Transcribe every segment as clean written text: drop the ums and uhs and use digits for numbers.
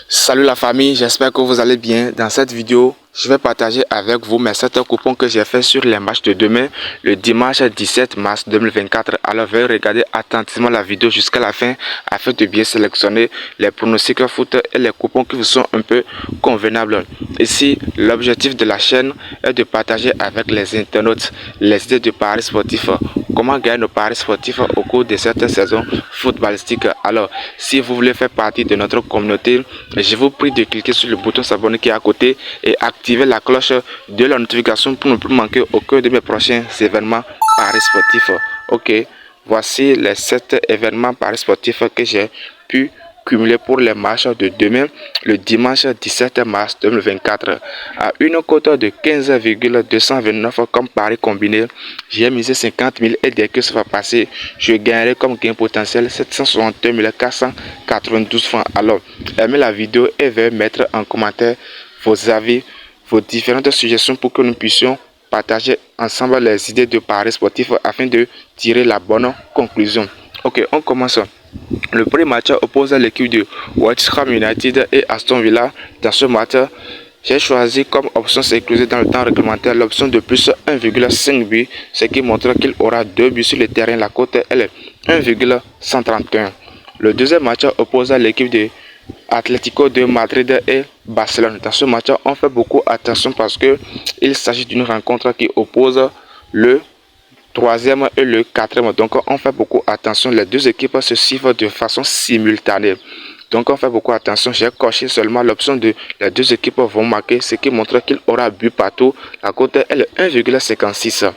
Salut la famille, j'espère que vous allez bien. Dans cette vidéo, je vais partager avec vous mes 7 coupons que j'ai fait sur les matchs de demain, le dimanche 17 mars 2024. Alors veuillez regarder attentivement la vidéo jusqu'à la fin afin de bien sélectionner les pronostics foot et les coupons qui vous sont un peu convenables. Ici, l'objectif de la chaîne est de partager avec les internautes les idées de paris sportifs. Comment gagner nos paris sportifs au cours de cette saison footballistique. Alors, si vous voulez faire partie de notre communauté, je vous prie de cliquer sur le bouton s'abonner qui est à côté et activer la cloche de la notification pour ne plus manquer aucun de mes prochains événements paris sportifs. Ok, voici les 7 événements paris sportifs que j'ai pu cumuler pour les matchs de demain, le dimanche 17 mars 2024. À une cote de 15,229 comme pari combiné, j'ai misé 50 000 et dès que ça va passer, je gagnerai comme gain potentiel 761 492 francs. Alors, aimez la vidéo et veuillez mettre en commentaire vos avis, vos différentes suggestions pour que nous puissions partager ensemble les idées de paris sportifs afin de tirer la bonne conclusion. Ok, on commence. Le premier match oppose l'équipe de West Ham United et Aston Villa. Dans ce match, j'ai choisi comme option sécurisée dans le temps réglementaire l'option de plus 1,5 but, ce qui montre qu'il aura 2 buts sur le terrain. La cote est 1,131. Le deuxième match oppose l'équipe de Atlético de Madrid et Barcelone. Dans ce match, on fait beaucoup attention parce que il s'agit d'une rencontre qui oppose le troisième et le quatrième. Donc on fait beaucoup attention. Les deux équipes se suivent de façon simultanée. Donc on fait beaucoup attention. J'ai coché seulement l'option de les deux équipes vont marquer, ce qui montre qu'il aura but partout. La cote est 1,56.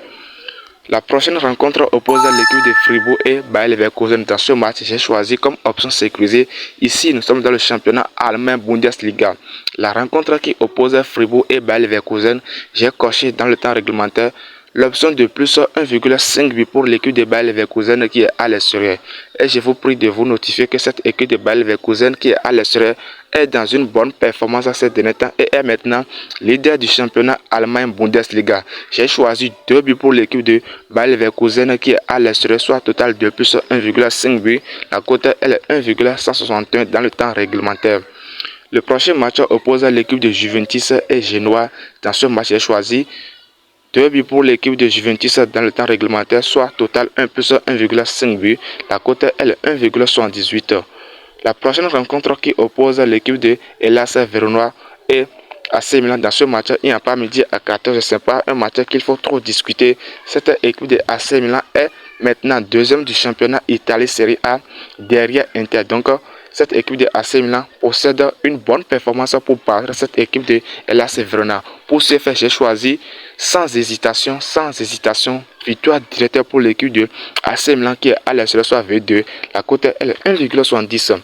La prochaine rencontre oppose l'équipe de Fribourg et Bayer Leverkusen. Dans ce match, j'ai choisi comme option sécurisée. Ici, nous sommes dans le championnat allemand Bundesliga. La rencontre qui oppose Fribourg et Bayer Leverkusen, j'ai coché dans le temps réglementaire l'option de plus 1,5 but pour l'équipe de Bayer Leverkusen qui est à l'extérieur. Et je vous prie de vous notifier que cette équipe de Bayer Leverkusen qui est à l'extérieur est dans une bonne performance à ces derniers temps et est maintenant leader du championnat allemand Bundesliga. J'ai choisi 2 buts pour l'équipe de Bayer Leverkusen qui est à l'extérieur, soit total de plus 1,5 but. La cote est 1,161 dans le temps réglementaire. Le prochain match oppose l'équipe de Juventus et Genoa. Dans ce match, j'ai choisi 2 buts pour l'équipe de Juventus dans le temps réglementaire, soit total 1 plus 1,5 but. La cote est 1,78. La prochaine rencontre qui oppose l'équipe de Hellas Verona et AC Milan. Dans ce match, il n'y a pas midi à 14. Ce n'est pas un match qu'il faut trop discuter. Cette équipe de AC Milan est maintenant deuxième du championnat Italie Serie A derrière Inter. Donc, cette équipe de AC Milan possède une bonne performance pour battre cette équipe de Hellas Verona. Pour ce faire, j'ai choisi sans hésitation, victoire directe pour l'équipe de AC Milan qui est à l'extérieur, soit V2. La cote est 1,70.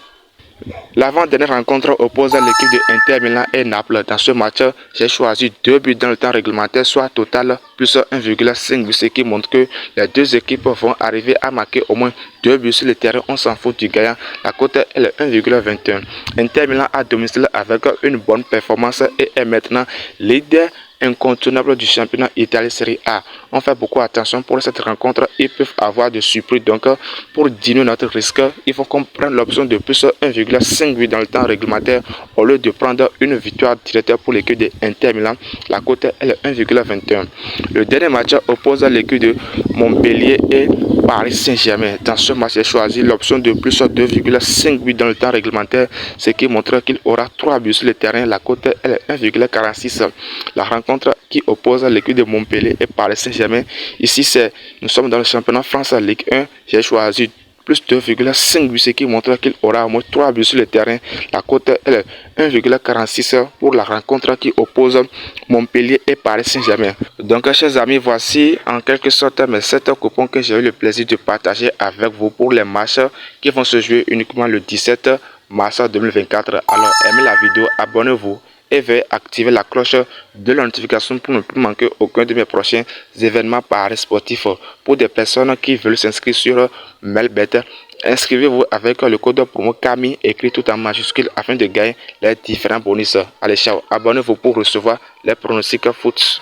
L'avant-dernière rencontre oppose l'équipe de Inter Milan et Naples. Dans ce match, j'ai choisi 2 buts dans le temps réglementaire, soit total plus 1,5 but, ce qui montre que les deux équipes vont arriver à marquer au moins 2 buts sur le terrain. On s'en fout du gagnant. La cote est 1,21. Inter Milan à domicile avec une bonne performance et est maintenant leader incontournable du championnat Italie Serie A. On fait beaucoup attention pour cette rencontre. Ils peuvent avoir de surprises. Donc, pour diminuer notre risque, il faut qu'on prenne l'option de plus 1,5 but dans le temps réglementaire au lieu de prendre une victoire directe pour l'équipe de Inter Milan. La cote est 1,21. Le dernier match oppose l'équipe de Montpellier et Paris Saint-Germain. Dans ce match, j'ai choisi l'option de plus 2,5 buts dans le temps réglementaire, ce qui montre qu'il aura 3 buts sur le terrain. La cote est 1,46. La rencontre qui oppose l'équipe de Montpellier et Paris Saint-Germain. Ici, nous sommes dans le championnat France Ligue 1. J'ai choisi plus 2,5 buts, ce qui montre qu'il aura au moins 3 buts sur le terrain. La cote est 1,46 pour la rencontre qui oppose Montpellier et Paris Saint-Germain. Donc, chers amis, voici en quelque sorte mes 7 coupons que j'ai eu le plaisir de partager avec vous pour les matchs qui vont se jouer uniquement le 17 mars 2024. Alors, aimez la vidéo, abonnez-vous et veuillez activer la cloche de la notification pour ne plus manquer aucun de mes prochains événements paris sportifs. Pour des personnes qui veulent s'inscrire sur Melbet, inscrivez-vous avec le code promo CAMI écrit tout en majuscule afin de gagner les différents bonus. Allez, ciao, abonnez-vous pour recevoir les pronostics foot.